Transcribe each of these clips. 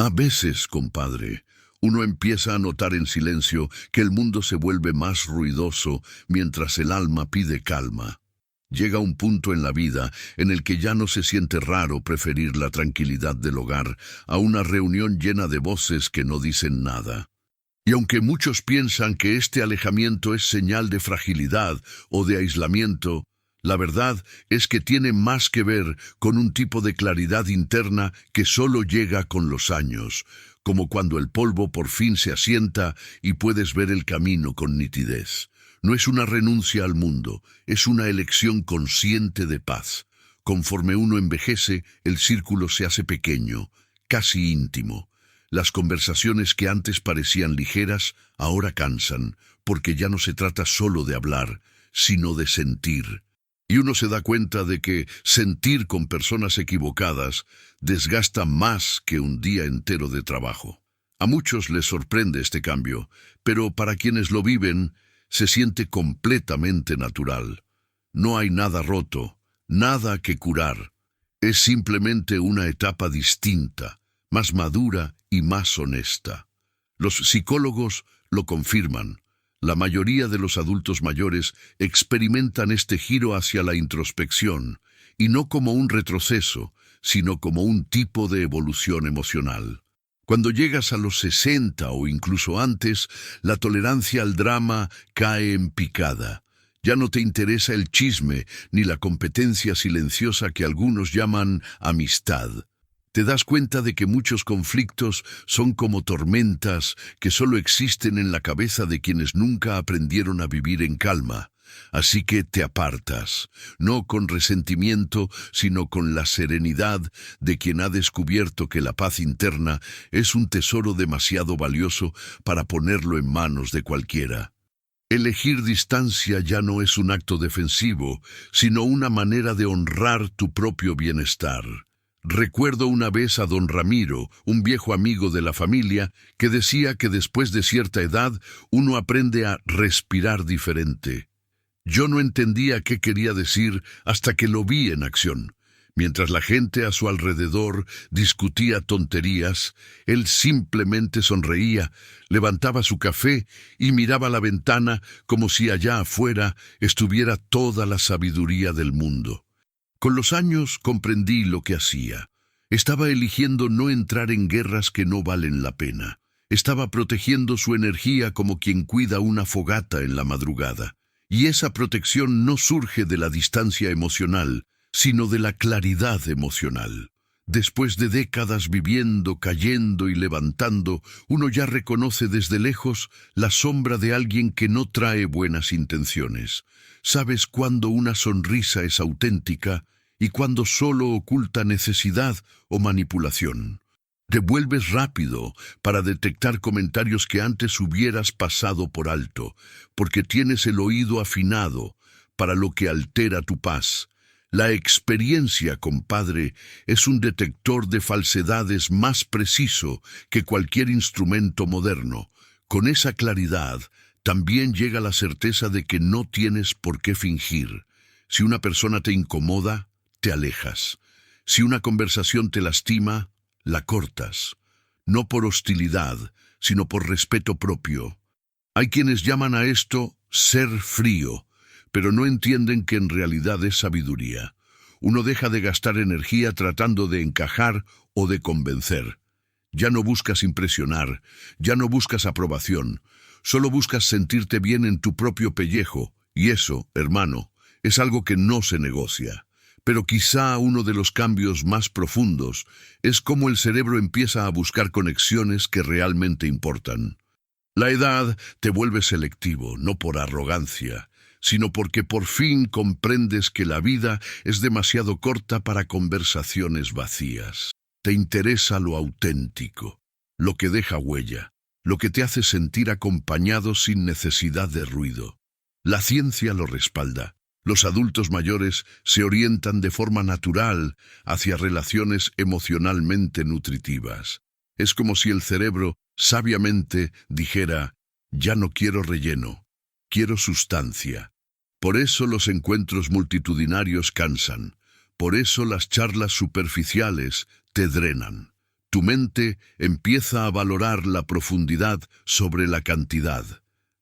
A veces, compadre, uno empieza a notar en silencio que el mundo se vuelve más ruidoso mientras el alma pide calma. Llega un punto en la vida en el que ya no se siente raro preferir la tranquilidad del hogar a una reunión llena de voces que no dicen nada. Y aunque muchos piensan que este alejamiento es señal de fragilidad o de aislamiento, la verdad es que tiene más que ver con un tipo de claridad interna que solo llega con los años, como cuando el polvo por fin se asienta y puedes ver el camino con nitidez. No es una renuncia al mundo, es una elección consciente de paz. Conforme uno envejece, el círculo se hace pequeño, casi íntimo. Las conversaciones que antes parecían ligeras, ahora cansan, porque ya no se trata solo de hablar, sino de sentir. Y uno se da cuenta de que sentir con personas equivocadas desgasta más que un día entero de trabajo. A muchos les sorprende este cambio, pero para quienes lo viven, se siente completamente natural. No hay nada roto, nada que curar. Es simplemente una etapa distinta, más madura y más honesta. Los psicólogos lo confirman. La mayoría de los adultos mayores experimentan este giro hacia la introspección, y no como un retroceso, sino como un tipo de evolución emocional. Cuando llegas a los 60 o incluso antes, la tolerancia al drama cae en picada. Ya no te interesa el chisme ni la competencia silenciosa que algunos llaman amistad. Te das cuenta de que muchos conflictos son como tormentas que solo existen en la cabeza de quienes nunca aprendieron a vivir en calma. Así que te apartas, no con resentimiento, sino con la serenidad de quien ha descubierto que la paz interna es un tesoro demasiado valioso para ponerlo en manos de cualquiera. Elegir distancia ya no es un acto defensivo, sino una manera de honrar tu propio bienestar. Recuerdo una vez a don Ramiro, un viejo amigo de la familia, que decía que después de cierta edad uno aprende a respirar diferente. Yo no entendía qué quería decir hasta que lo vi en acción. Mientras la gente a su alrededor discutía tonterías, él simplemente sonreía, levantaba su café y miraba la ventana como si allá afuera estuviera toda la sabiduría del mundo. Con los años comprendí lo que hacía. Estaba eligiendo no entrar en guerras que no valen la pena. Estaba protegiendo su energía como quien cuida una fogata en la madrugada. Y esa protección no surge de la distancia emocional, sino de la claridad emocional. Después de décadas viviendo, cayendo y levantando, uno ya reconoce desde lejos la sombra de alguien que no trae buenas intenciones. Sabes cuándo una sonrisa es auténtica y cuándo solo oculta necesidad o manipulación. Te vuelves rápido para detectar comentarios que antes hubieras pasado por alto, porque tienes el oído afinado para lo que altera tu paz. La experiencia, compadre, es un detector de falsedades más preciso que cualquier instrumento moderno. Con esa claridad, también llega la certeza de que no tienes por qué fingir. Si una persona te incomoda, te alejas. Si una conversación te lastima, la cortas. No por hostilidad, sino por respeto propio. Hay quienes llaman a esto ser frío, pero no entienden que en realidad es sabiduría. Uno deja de gastar energía tratando de encajar o de convencer. Ya no buscas impresionar, ya no buscas aprobación, solo buscas sentirte bien en tu propio pellejo, y eso, hermano, es algo que no se negocia. Pero quizá uno de los cambios más profundos es cómo el cerebro empieza a buscar conexiones que realmente importan. La edad te vuelve selectivo, no por arrogancia, sino porque por fin comprendes que la vida es demasiado corta para conversaciones vacías. Te interesa lo auténtico, lo que deja huella, lo que te hace sentir acompañado sin necesidad de ruido. La ciencia lo respalda. Los adultos mayores se orientan de forma natural hacia relaciones emocionalmente nutritivas. Es como si el cerebro sabiamente dijera: ya no quiero relleno, quiero sustancia. Por eso los encuentros multitudinarios cansan. Por eso las charlas superficiales te drenan. Tu mente empieza a valorar la profundidad sobre la cantidad,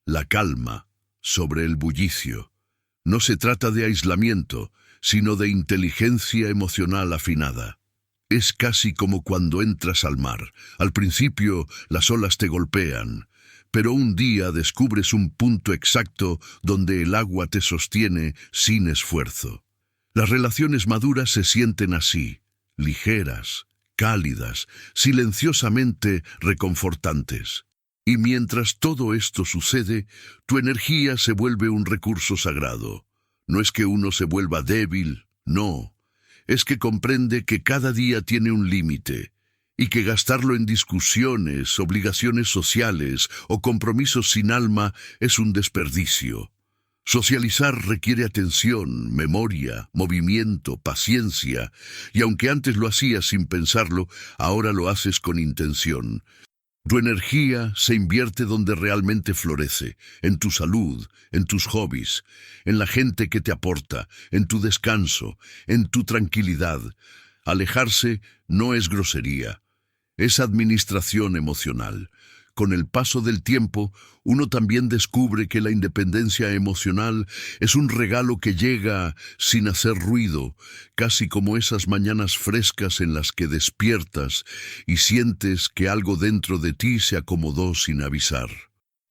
la calma sobre el bullicio. No se trata de aislamiento, sino de inteligencia emocional afinada. Es casi como cuando entras al mar. Al principio las olas te golpean, pero un día descubres un punto exacto donde el agua te sostiene sin esfuerzo. Las relaciones maduras se sienten así, ligeras, cálidas, silenciosamente reconfortantes. Y mientras todo esto sucede, tu energía se vuelve un recurso sagrado. No es que uno se vuelva débil, no. Es que comprende que cada día tiene un límite y que gastarlo en discusiones, obligaciones sociales o compromisos sin alma es un desperdicio. Socializar requiere atención, memoria, movimiento, paciencia, y aunque antes lo hacías sin pensarlo, ahora lo haces con intención. Tu energía se invierte donde realmente florece, en tu salud, en tus hobbies, en la gente que te aporta, en tu descanso, en tu tranquilidad. Alejarse no es grosería, es administración emocional. Con el paso del tiempo, uno también descubre que la independencia emocional es un regalo que llega sin hacer ruido, casi como esas mañanas frescas en las que despiertas y sientes que algo dentro de ti se acomodó sin avisar.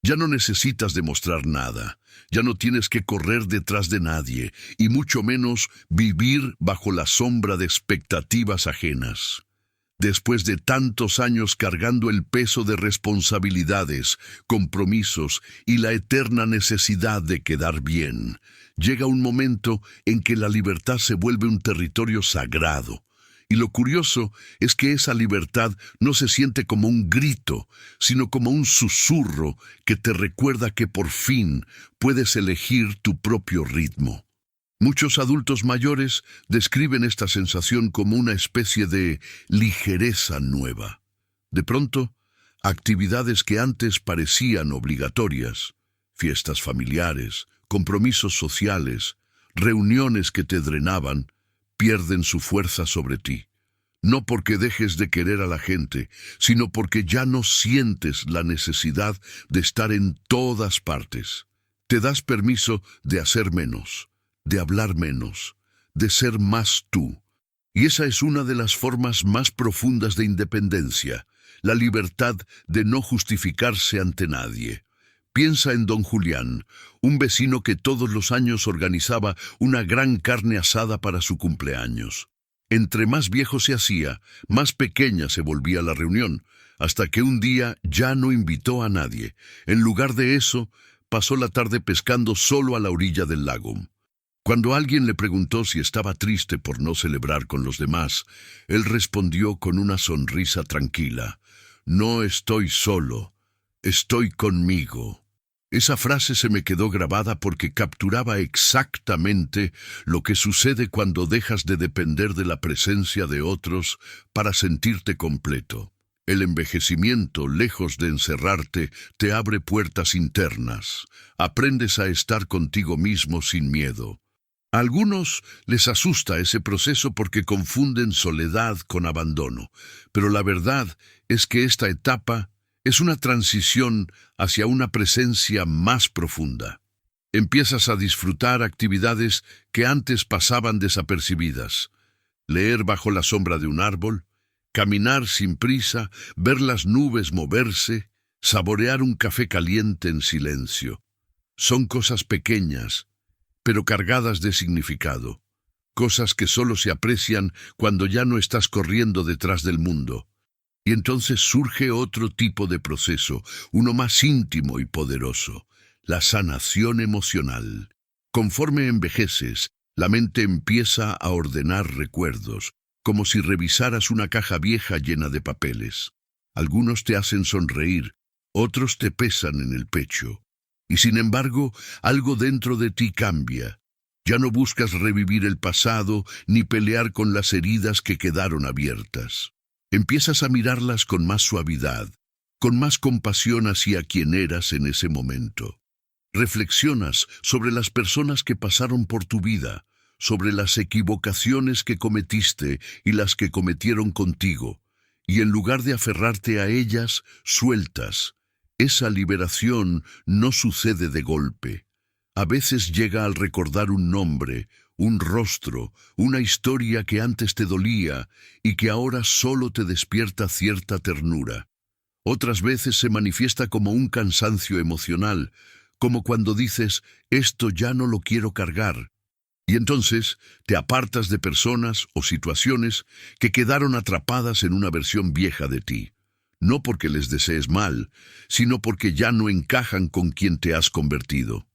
Ya no necesitas demostrar nada, ya no tienes que correr detrás de nadie, y mucho menos vivir bajo la sombra de expectativas ajenas. Después de tantos años cargando el peso de responsabilidades, compromisos y la eterna necesidad de quedar bien, llega un momento en que la libertad se vuelve un territorio sagrado. Y lo curioso es que esa libertad no se siente como un grito, sino como un susurro que te recuerda que por fin puedes elegir tu propio ritmo. Muchos adultos mayores describen esta sensación como una especie de ligereza nueva. De pronto, actividades que antes parecían obligatorias, fiestas familiares, compromisos sociales, reuniones que te drenaban, pierden su fuerza sobre ti. No porque dejes de querer a la gente, sino porque ya no sientes la necesidad de estar en todas partes. Te das permiso de hacer menos, de hablar menos, de ser más tú. Y esa es una de las formas más profundas de independencia, la libertad de no justificarse ante nadie. Piensa en don Julián, un vecino que todos los años organizaba una gran carne asada para su cumpleaños. Entre más viejo se hacía, más pequeña se volvía la reunión, hasta que un día ya no invitó a nadie. En lugar de eso, pasó la tarde pescando solo a la orilla del lago. Cuando alguien le preguntó si estaba triste por no celebrar con los demás, él respondió con una sonrisa tranquila: «No estoy solo, estoy conmigo». Esa frase se me quedó grabada porque capturaba exactamente lo que sucede cuando dejas de depender de la presencia de otros para sentirte completo. El envejecimiento, lejos de encerrarte, te abre puertas internas. Aprendes a estar contigo mismo sin miedo. A algunos les asusta ese proceso porque confunden soledad con abandono, pero la verdad es que esta etapa es una transición hacia una presencia más profunda. Empiezas a disfrutar actividades que antes pasaban desapercibidas. Leer bajo la sombra de un árbol, caminar sin prisa, ver las nubes moverse, saborear un café caliente en silencio. Son cosas pequeñas, pero cargadas de significado. Cosas que solo se aprecian cuando ya no estás corriendo detrás del mundo. Y entonces surge otro tipo de proceso, uno más íntimo y poderoso: la sanación emocional. Conforme envejeces, la mente empieza a ordenar recuerdos, como si revisaras una caja vieja llena de papeles. Algunos te hacen sonreír, otros te pesan en el pecho. Y sin embargo, algo dentro de ti cambia. Ya no buscas revivir el pasado ni pelear con las heridas que quedaron abiertas. Empiezas a mirarlas con más suavidad, con más compasión hacia quien eras en ese momento. Reflexionas sobre las personas que pasaron por tu vida, sobre las equivocaciones que cometiste y las que cometieron contigo, y en lugar de aferrarte a ellas, sueltas. Esa liberación no sucede de golpe. A veces llega al recordar un nombre, un rostro, una historia que antes te dolía y que ahora solo te despierta cierta ternura. Otras veces se manifiesta como un cansancio emocional, como cuando dices, esto ya no lo quiero cargar. Y entonces te apartas de personas o situaciones que quedaron atrapadas en una versión vieja de ti. No porque les desees mal, sino porque ya no encajan con quien te has convertido.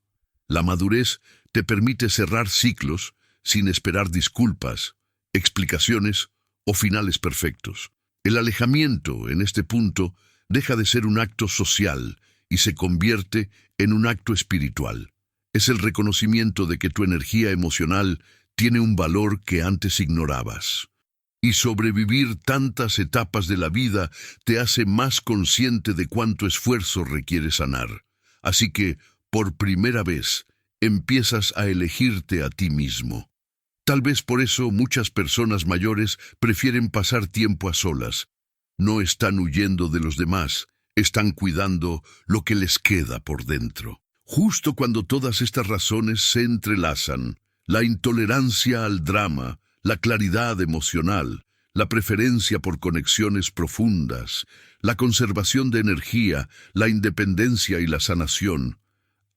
La madurez te permite cerrar ciclos sin esperar disculpas, explicaciones o finales perfectos. El alejamiento, en este punto, deja de ser un acto social y se convierte en un acto espiritual. Es el reconocimiento de que tu energía emocional tiene un valor que antes ignorabas. Y sobrevivir tantas etapas de la vida te hace más consciente de cuánto esfuerzo requiere sanar. Así que, por primera vez, empiezas a elegirte a ti mismo. Tal vez por eso muchas personas mayores prefieren pasar tiempo a solas. No están huyendo de los demás, están cuidando lo que les queda por dentro. Justo cuando todas estas razones se entrelazan, la intolerancia al drama, la claridad emocional, la preferencia por conexiones profundas, la conservación de energía, la independencia y la sanación,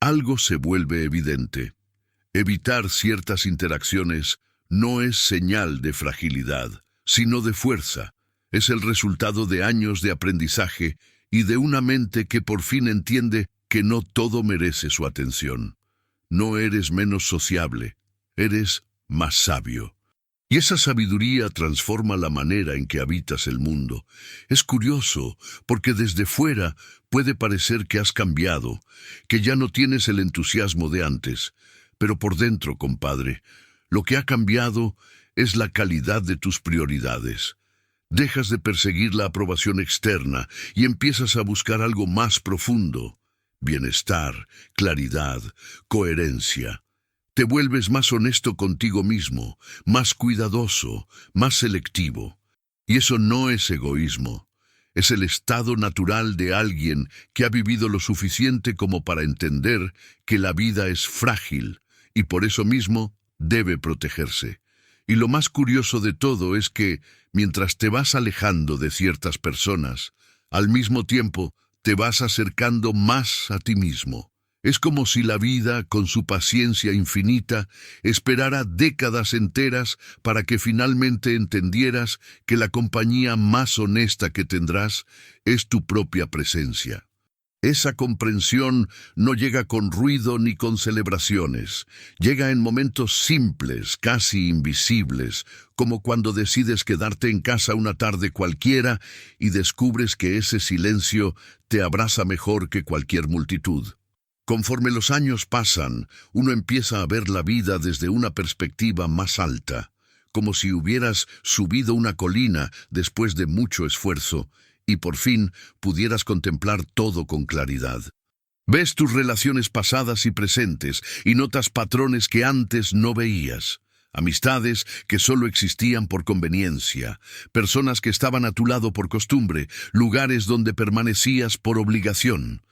algo se vuelve evidente. Evitar ciertas interacciones no es señal de fragilidad, sino de fuerza. Es el resultado de años de aprendizaje y de una mente que por fin entiende que no todo merece su atención. No eres menos sociable, eres más sabio. Y esa sabiduría transforma la manera en que habitas el mundo. Es curioso, porque desde fuera puede parecer que has cambiado, que ya no tienes el entusiasmo de antes, pero por dentro, compadre, lo que ha cambiado es la calidad de tus prioridades. Dejas de perseguir la aprobación externa y empiezas a buscar algo más profundo. Bienestar, claridad, coherencia. Te vuelves más honesto contigo mismo, más cuidadoso, más selectivo. Y eso no es egoísmo. Es el estado natural de alguien que ha vivido lo suficiente como para entender que la vida es frágil y por eso mismo debe protegerse. Y lo más curioso de todo es que, mientras te vas alejando de ciertas personas, al mismo tiempo te vas acercando más a ti mismo. Es como si la vida, con su paciencia infinita, esperara décadas enteras para que finalmente entendieras que la compañía más honesta que tendrás es tu propia presencia. Esa comprensión no llega con ruido ni con celebraciones. Llega en momentos simples, casi invisibles, como cuando decides quedarte en casa una tarde cualquiera y descubres que ese silencio te abraza mejor que cualquier multitud. Conforme los años pasan, uno empieza a ver la vida desde una perspectiva más alta, como si hubieras subido una colina después de mucho esfuerzo, y por fin pudieras contemplar todo con claridad. Ves tus relaciones pasadas y presentes y notas patrones que antes no veías. Amistades que solo existían por conveniencia, personas que estaban a tu lado por costumbre, lugares donde permanecías por obligación.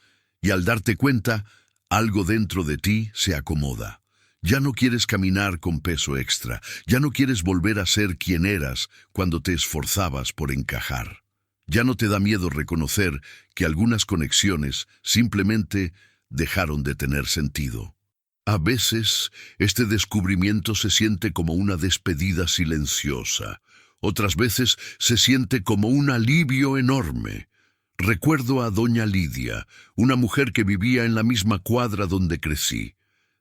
Y al darte cuenta, algo dentro de ti se acomoda. Ya no quieres caminar con peso extra, ya no quieres volver a ser quien eras cuando te esforzabas por encajar. Ya no te da miedo reconocer que algunas conexiones simplemente dejaron de tener sentido. A veces, este descubrimiento se siente como una despedida silenciosa. Otras veces se siente como un alivio enorme. Recuerdo a doña Lidia, una mujer que vivía en la misma cuadra donde crecí.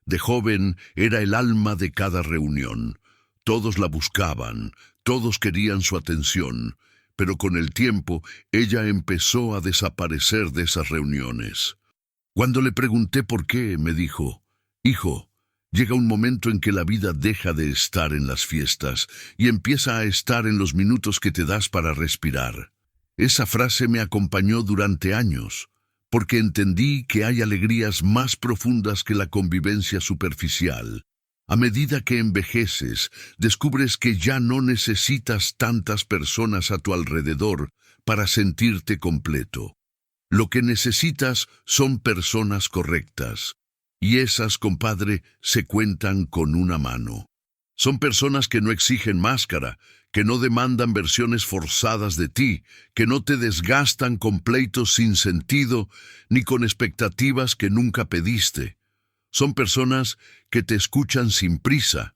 De joven era el alma de cada reunión. Todos la buscaban, todos querían su atención. Pero con el tiempo ella empezó a desaparecer de esas reuniones. Cuando le pregunté por qué, me dijo, «Hijo, llega un momento en que la vida deja de estar en las fiestas y empieza a estar en los minutos que te das para respirar». Esa frase me acompañó durante años, porque entendí que hay alegrías más profundas que la convivencia superficial. A medida que envejeces, descubres que ya no necesitas tantas personas a tu alrededor para sentirte completo. Lo que necesitas son personas correctas. Y esas, compadre, se cuentan con una mano. Son personas que no exigen máscara, que no demandan versiones forzadas de ti, que no te desgastan con pleitos sin sentido, ni con expectativas que nunca pediste. Son personas que te escuchan sin prisa,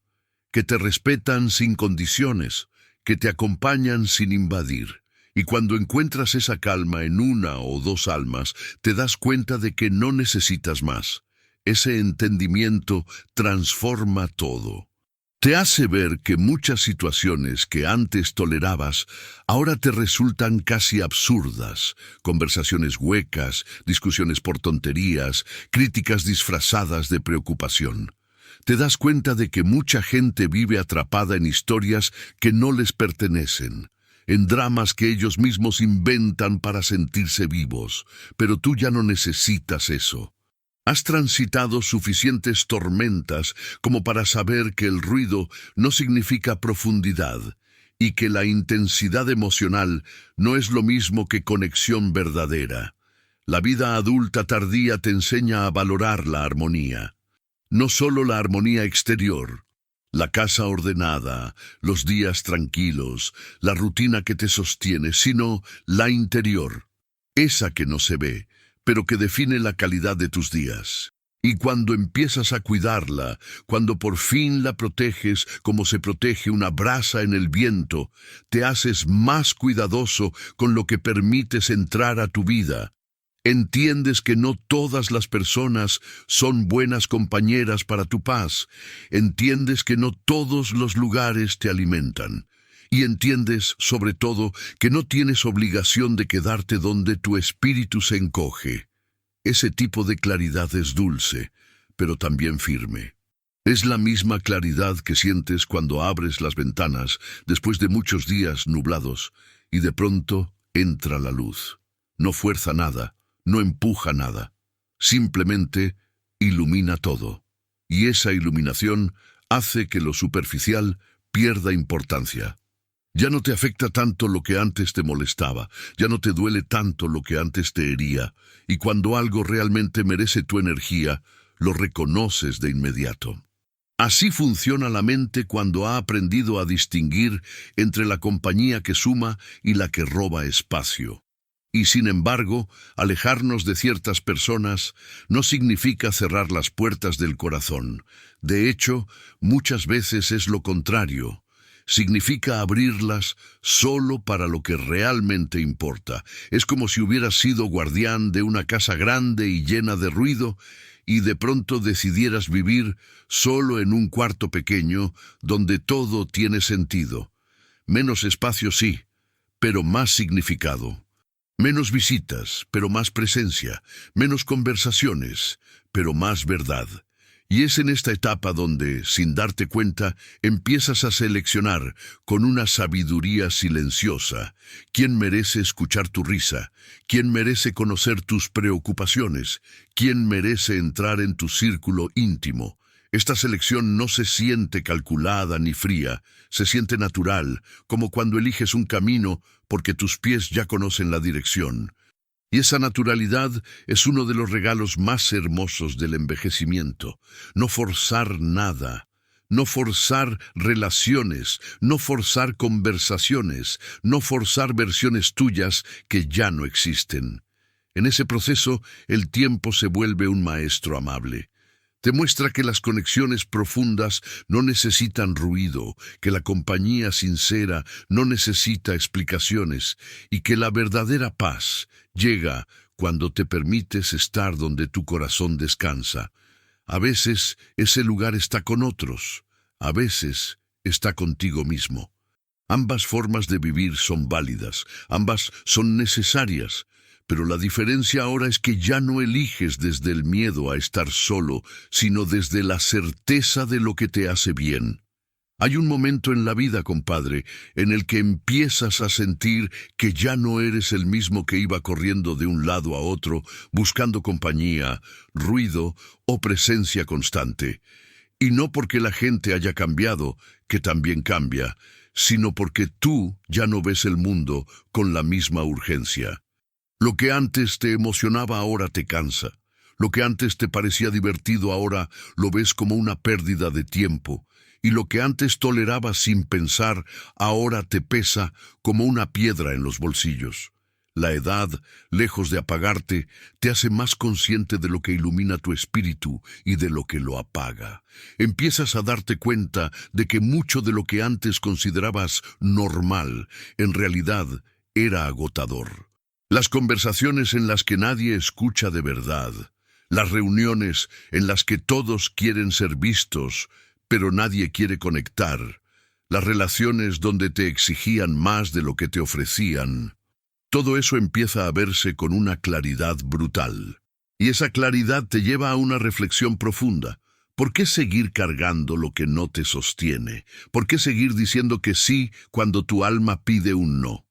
que te respetan sin condiciones, que te acompañan sin invadir. Y cuando encuentras esa calma en una o dos almas, te das cuenta de que no necesitas más. Ese entendimiento transforma todo. Te hace ver que muchas situaciones que antes tolerabas ahora te resultan casi absurdas. Conversaciones huecas, discusiones por tonterías, críticas disfrazadas de preocupación. Te das cuenta de que mucha gente vive atrapada en historias que no les pertenecen, en dramas que ellos mismos inventan para sentirse vivos, pero tú ya no necesitas eso. Has transitado suficientes tormentas como para saber que el ruido no significa profundidad y que la intensidad emocional no es lo mismo que conexión verdadera. La vida adulta tardía te enseña a valorar la armonía. No solo la armonía exterior, la casa ordenada, los días tranquilos, la rutina que te sostiene, sino la interior, esa que no se ve, pero que define la calidad de tus días. Y cuando empiezas a cuidarla, cuando por fin la proteges como se protege una brasa en el viento, te haces más cuidadoso con lo que permites entrar a tu vida. Entiendes que no todas las personas son buenas compañeras para tu paz. Entiendes que no todos los lugares te alimentan. Y entiendes, sobre todo, que no tienes obligación de quedarte donde tu espíritu se encoge. Ese tipo de claridad es dulce, pero también firme. Es la misma claridad que sientes cuando abres las ventanas después de muchos días nublados y de pronto entra la luz. No fuerza nada, no empuja nada. Simplemente ilumina todo. Y esa iluminación hace que lo superficial pierda importancia. Ya no te afecta tanto lo que antes te molestaba, ya no te duele tanto lo que antes te hería, y cuando algo realmente merece tu energía, lo reconoces de inmediato. Así funciona la mente cuando ha aprendido a distinguir entre la compañía que suma y la que roba espacio. Y sin embargo, alejarnos de ciertas personas no significa cerrar las puertas del corazón. De hecho, muchas veces es lo contrario. Significa abrirlas solo para lo que realmente importa. Es como si hubieras sido guardián de una casa grande y llena de ruido y de pronto decidieras vivir solo en un cuarto pequeño donde todo tiene sentido. Menos espacio sí, pero más significado. Menos visitas, pero más presencia. Menos conversaciones, pero más verdad. Y es en esta etapa donde, sin darte cuenta, empiezas a seleccionar con una sabiduría silenciosa quién merece escuchar tu risa, quién merece conocer tus preocupaciones, quién merece entrar en tu círculo íntimo. Esta selección no se siente calculada ni fría, se siente natural, como cuando eliges un camino porque tus pies ya conocen la dirección. Y esa naturalidad es uno de los regalos más hermosos del envejecimiento. No forzar nada, no forzar relaciones, no forzar conversaciones, no forzar versiones tuyas que ya no existen. En ese proceso, el tiempo se vuelve un maestro amable. Te muestra que las conexiones profundas no necesitan ruido, que la compañía sincera no necesita explicaciones y que la verdadera paz llega cuando te permites estar donde tu corazón descansa. A veces ese lugar está con otros, a veces está contigo mismo. Ambas formas de vivir son válidas, ambas son necesarias. Pero la diferencia ahora es que ya no eliges desde el miedo a estar solo, sino desde la certeza de lo que te hace bien. Hay un momento en la vida, compadre, en el que empiezas a sentir que ya no eres el mismo que iba corriendo de un lado a otro, buscando compañía, ruido o presencia constante. Y no porque la gente haya cambiado, que también cambia, sino porque tú ya no ves el mundo con la misma urgencia. Lo que antes te emocionaba ahora te cansa. Lo que antes te parecía divertido ahora lo ves como una pérdida de tiempo. Y lo que antes tolerabas sin pensar ahora te pesa como una piedra en los bolsillos. La edad, lejos de apagarte, te hace más consciente de lo que ilumina tu espíritu y de lo que lo apaga. Empiezas a darte cuenta de que mucho de lo que antes considerabas normal, en realidad era agotador. Las conversaciones en las que nadie escucha de verdad, las reuniones en las que todos quieren ser vistos, pero nadie quiere conectar, las relaciones donde te exigían más de lo que te ofrecían. Todo eso empieza a verse con una claridad brutal. Y esa claridad te lleva a una reflexión profunda. ¿Por qué seguir cargando lo que no te sostiene? ¿Por qué seguir diciendo que sí cuando tu alma pide un no?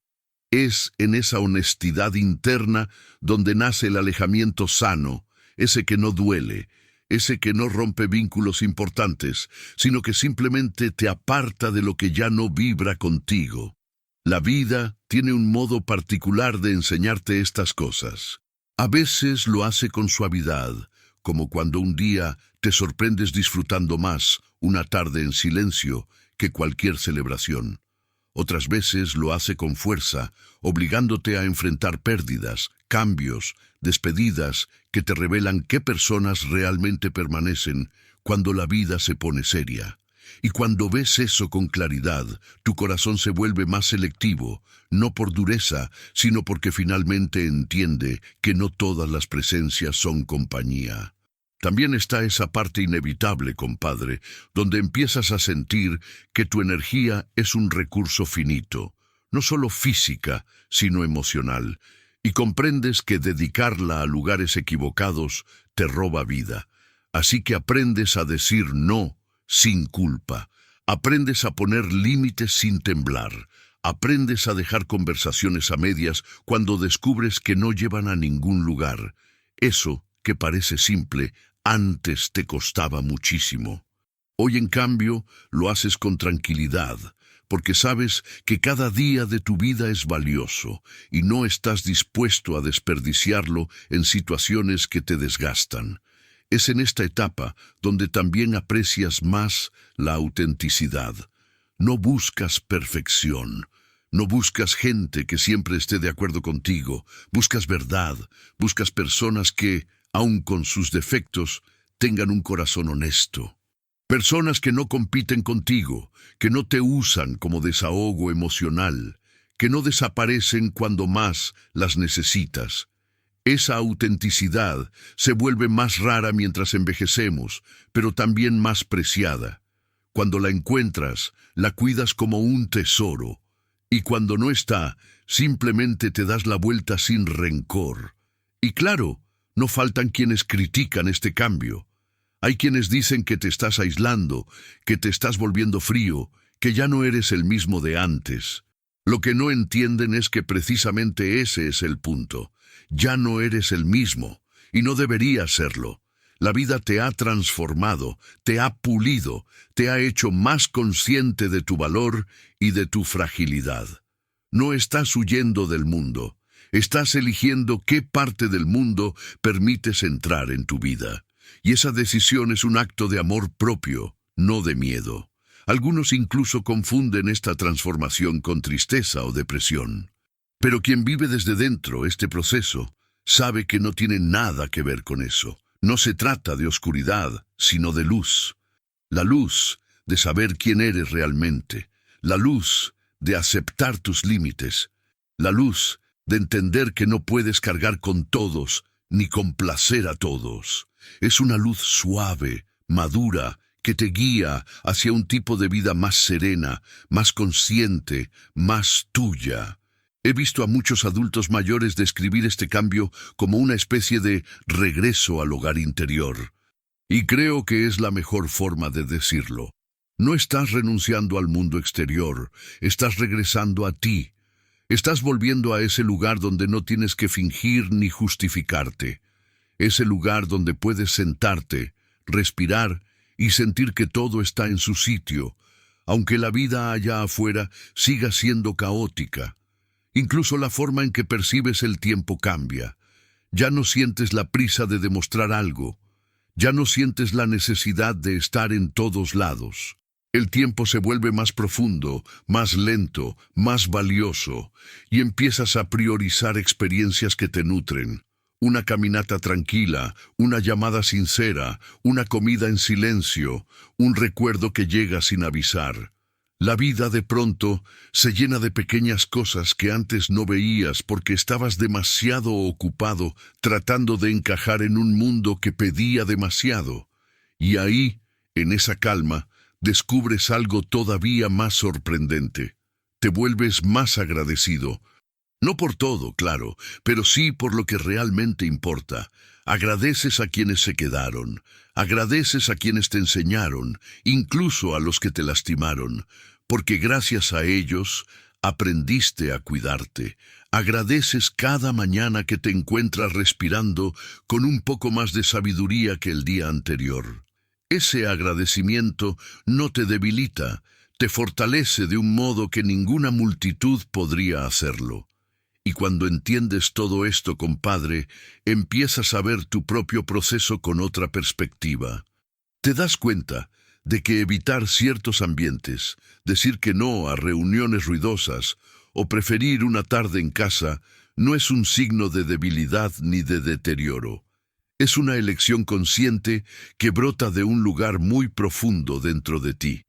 Es en esa honestidad interna donde nace el alejamiento sano, ese que no duele, ese que no rompe vínculos importantes, sino que simplemente te aparta de lo que ya no vibra contigo. La vida tiene un modo particular de enseñarte estas cosas. A veces lo hace con suavidad, como cuando un día te sorprendes disfrutando más una tarde en silencio que cualquier celebración. Otras veces lo hace con fuerza, obligándote a enfrentar pérdidas, cambios, despedidas que te revelan qué personas realmente permanecen cuando la vida se pone seria. Y cuando ves eso con claridad, tu corazón se vuelve más selectivo, no por dureza, sino porque finalmente entiende que no todas las presencias son compañía. También está esa parte inevitable, compadre, donde empiezas a sentir que tu energía es un recurso finito, no solo física, sino emocional, y comprendes que dedicarla a lugares equivocados te roba vida. Así que aprendes a decir no sin culpa. Aprendes a poner límites sin temblar. Aprendes a dejar conversaciones a medias cuando descubres que no llevan a ningún lugar. Eso, que parece simple, antes te costaba muchísimo. Hoy, en cambio, lo haces con tranquilidad, porque sabes que cada día de tu vida es valioso y no estás dispuesto a desperdiciarlo en situaciones que te desgastan. Es en esta etapa donde también aprecias más la autenticidad. No buscas perfección, no buscas gente que siempre esté de acuerdo contigo, buscas verdad, buscas personas que, aun con sus defectos, tengan un corazón honesto. Personas que no compiten contigo, que no te usan como desahogo emocional, que no desaparecen cuando más las necesitas. Esa autenticidad se vuelve más rara mientras envejecemos, pero también más preciada. Cuando la encuentras, la cuidas como un tesoro, y cuando no está, simplemente te das la vuelta sin rencor. Y claro, no faltan quienes critican este cambio. Hay quienes dicen que te estás aislando, que te estás volviendo frío, que ya no eres el mismo de antes. Lo que no entienden es que precisamente ese es el punto. Ya no eres el mismo, y no deberías serlo. La vida te ha transformado, te ha pulido, te ha hecho más consciente de tu valor y de tu fragilidad. No estás huyendo del mundo, estás eligiendo qué parte del mundo permites entrar en tu vida. Y esa decisión es un acto de amor propio, no de miedo. Algunos incluso confunden esta transformación con tristeza o depresión. Pero quien vive desde dentro este proceso sabe que no tiene nada que ver con eso. No se trata de oscuridad, sino de luz. La luz de saber quién eres realmente. La luz de aceptar tus límites. La luz de entender que no puedes cargar con todos ni complacer a todos. Es una luz suave, madura, que te guía hacia un tipo de vida más serena, más consciente, más tuya. He visto a muchos adultos mayores describir este cambio como una especie de regreso al hogar interior. Y creo que es la mejor forma de decirlo. No estás renunciando al mundo exterior, estás regresando a ti. Estás volviendo a ese lugar donde no tienes que fingir ni justificarte. Ese lugar donde puedes sentarte, respirar y sentir que todo está en su sitio, Aunque la vida allá afuera siga siendo caótica, incluso la forma en que percibes el tiempo cambia. Ya no sientes la prisa de demostrar algo. Ya no sientes la necesidad de estar en todos lados. El tiempo se vuelve más profundo, más lento, más valioso, y empiezas a priorizar experiencias que te nutren. Una caminata tranquila, una llamada sincera, una comida en silencio, un recuerdo que llega sin avisar. La vida de pronto se llena de pequeñas cosas que antes no veías porque estabas demasiado ocupado tratando de encajar en un mundo que pedía demasiado. Y ahí, en esa calma, descubres algo todavía más sorprendente. Te vuelves más agradecido. No por todo, claro, pero sí por lo que realmente importa. Agradeces a quienes se quedaron, agradeces a quienes te enseñaron, incluso a los que te lastimaron, porque gracias a ellos aprendiste a cuidarte. Agradeces cada mañana que te encuentras respirando con un poco más de sabiduría que el día anterior. Ese agradecimiento no te debilita, te fortalece de un modo que ninguna multitud podría hacerlo. Y cuando entiendes todo esto, compadre, empiezas a ver tu propio proceso con otra perspectiva. Te das cuenta de que evitar ciertos ambientes, decir que no a reuniones ruidosas o preferir una tarde en casa no es un signo de debilidad ni de deterioro. Es una elección consciente que brota de un lugar muy profundo dentro de ti.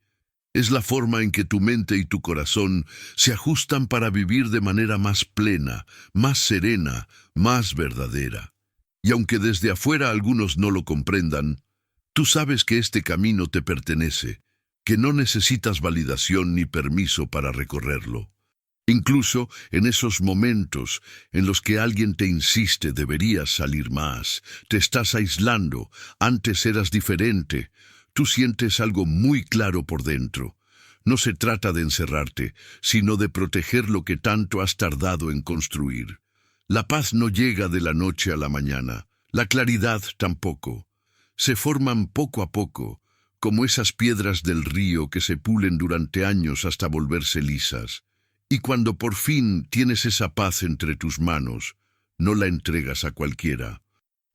Es la forma en que tu mente y tu corazón se ajustan para vivir de manera más plena, más serena, más verdadera. Y aunque desde afuera algunos no lo comprendan, tú sabes que este camino te pertenece, que no necesitas validación ni permiso para recorrerlo. Incluso en esos momentos en los que alguien te insiste deberías salir más, te estás aislando, antes eras diferente, tú sientes algo muy claro por dentro. No se trata de encerrarte, sino de proteger lo que tanto has tardado en construir. La paz no llega de la noche a la mañana, la claridad tampoco. Se forman poco a poco, como esas piedras del río que se pulen durante años hasta volverse lisas. Y cuando por fin tienes esa paz entre tus manos, no la entregas a cualquiera.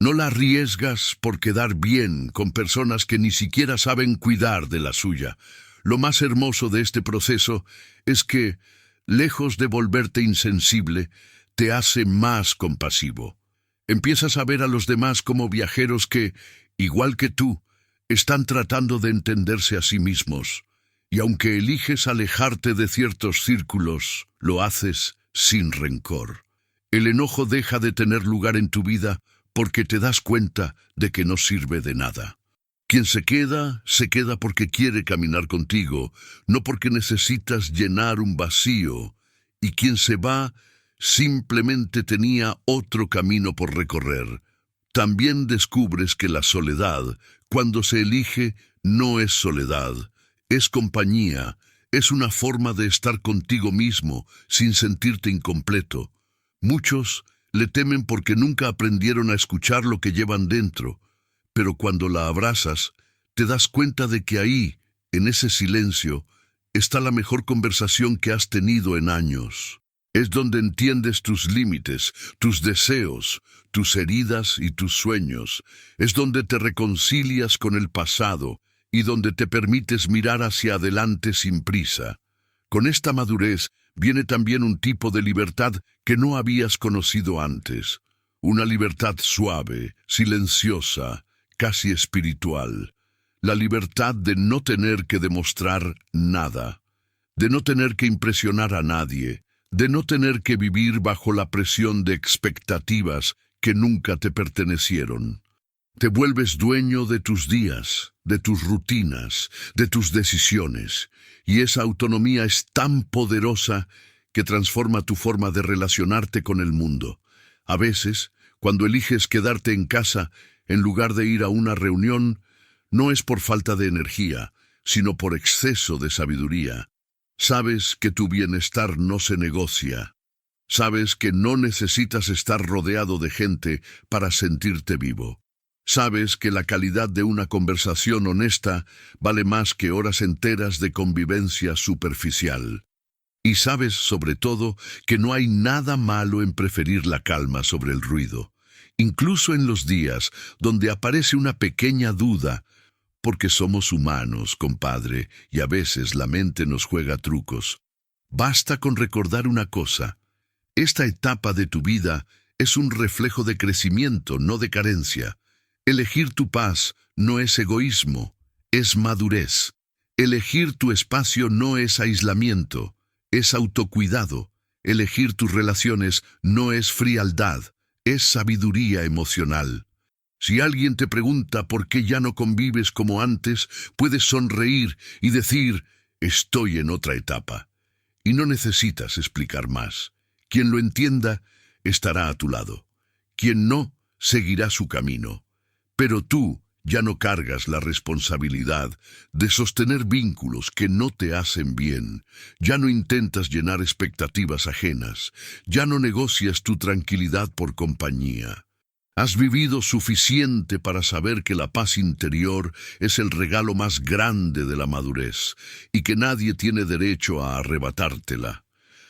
No la arriesgas por quedar bien con personas que ni siquiera saben cuidar de la suya. Lo más hermoso de este proceso es que, lejos de volverte insensible, te hace más compasivo. Empiezas a ver a los demás como viajeros que, igual que tú, están tratando de entenderse a sí mismos. Y aunque eliges alejarte de ciertos círculos, lo haces sin rencor. El enojo deja de tener lugar en tu vida porque te das cuenta de que no sirve de nada. Quien se queda porque quiere caminar contigo, no porque necesitas llenar un vacío. Y quien se va, simplemente tenía otro camino por recorrer. También descubres que la soledad, cuando se elige, no es soledad. Es compañía, es una forma de estar contigo mismo sin sentirte incompleto. Muchos le temen porque nunca aprendieron a escuchar lo que llevan dentro, pero cuando la abrazas, te das cuenta de que ahí, en ese silencio, está la mejor conversación que has tenido en años. Es donde entiendes tus límites, tus deseos, tus heridas y tus sueños. Es donde te reconcilias con el pasado y donde te permites mirar hacia adelante sin prisa. Con esta madurez viene también un tipo de libertad que no habías conocido antes. Una libertad suave, silenciosa, casi espiritual. La libertad de no tener que demostrar nada, de no tener que impresionar a nadie, de no tener que vivir bajo la presión de expectativas que nunca te pertenecieron. Te vuelves dueño de tus días, de tus rutinas, de tus decisiones, y esa autonomía es tan poderosa que transforma tu forma de relacionarte con el mundo. A veces, cuando eliges quedarte en casa en lugar de ir a una reunión, no es por falta de energía, sino por exceso de sabiduría. Sabes que tu bienestar no se negocia. Sabes que no necesitas estar rodeado de gente para sentirte vivo. Sabes que la calidad de una conversación honesta vale más que horas enteras de convivencia superficial. Y sabes, sobre todo, que no hay nada malo en preferir la calma sobre el ruido, incluso en los días donde aparece una pequeña duda, porque somos humanos, compadre, y a veces la mente nos juega trucos. Basta con recordar una cosa: esta etapa de tu vida es un reflejo de crecimiento, no de carencia. Elegir tu paz no es egoísmo, es madurez. Elegir tu espacio no es aislamiento, es autocuidado. Elegir tus relaciones no es frialdad, es sabiduría emocional. Si alguien te pregunta por qué ya no convives como antes, puedes sonreír y decir: estoy en otra etapa. Y no necesitas explicar más. Quien lo entienda estará a tu lado. Quien no, seguirá su camino. Pero tú ya no cargas la responsabilidad de sostener vínculos que no te hacen bien. Ya no intentas llenar expectativas ajenas. Ya no negocias tu tranquilidad por compañía. Has vivido suficiente para saber que la paz interior es el regalo más grande de la madurez y que nadie tiene derecho a arrebatártela.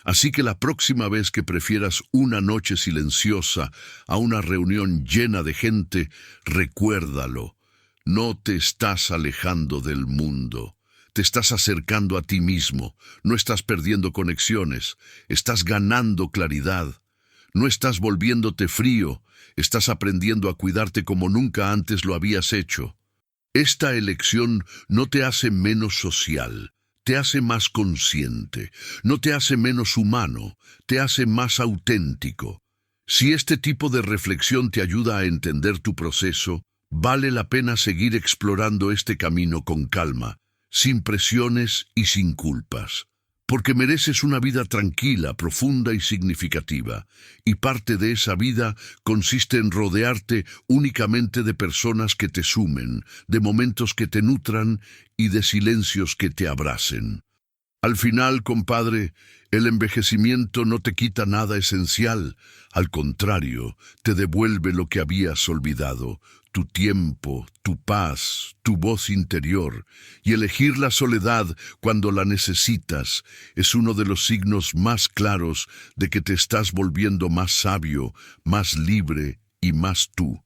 Así que la próxima vez que prefieras una noche silenciosa a una reunión llena de gente, recuérdalo: no te estás alejando del mundo, te estás acercando a ti mismo, no estás perdiendo conexiones, estás ganando claridad. No estás volviéndote frío, estás aprendiendo a cuidarte como nunca antes lo habías hecho. Esta elección no te hace menos social, te hace más consciente, no te hace menos humano, te hace más auténtico. Si este tipo de reflexión te ayuda a entender tu proceso, vale la pena seguir explorando este camino con calma, sin presiones y sin culpas. Porque mereces una vida tranquila, profunda y significativa, y parte de esa vida consiste en rodearte únicamente de personas que te sumen, de momentos que te nutran y de silencios que te abracen. Al final, compadre, el envejecimiento no te quita nada esencial, al contrario, te devuelve lo que habías olvidado: tu tiempo, tu paz, tu voz interior. Y elegir la soledad cuando la necesitas es uno de los signos más claros de que te estás volviendo más sabio, más libre y más tú.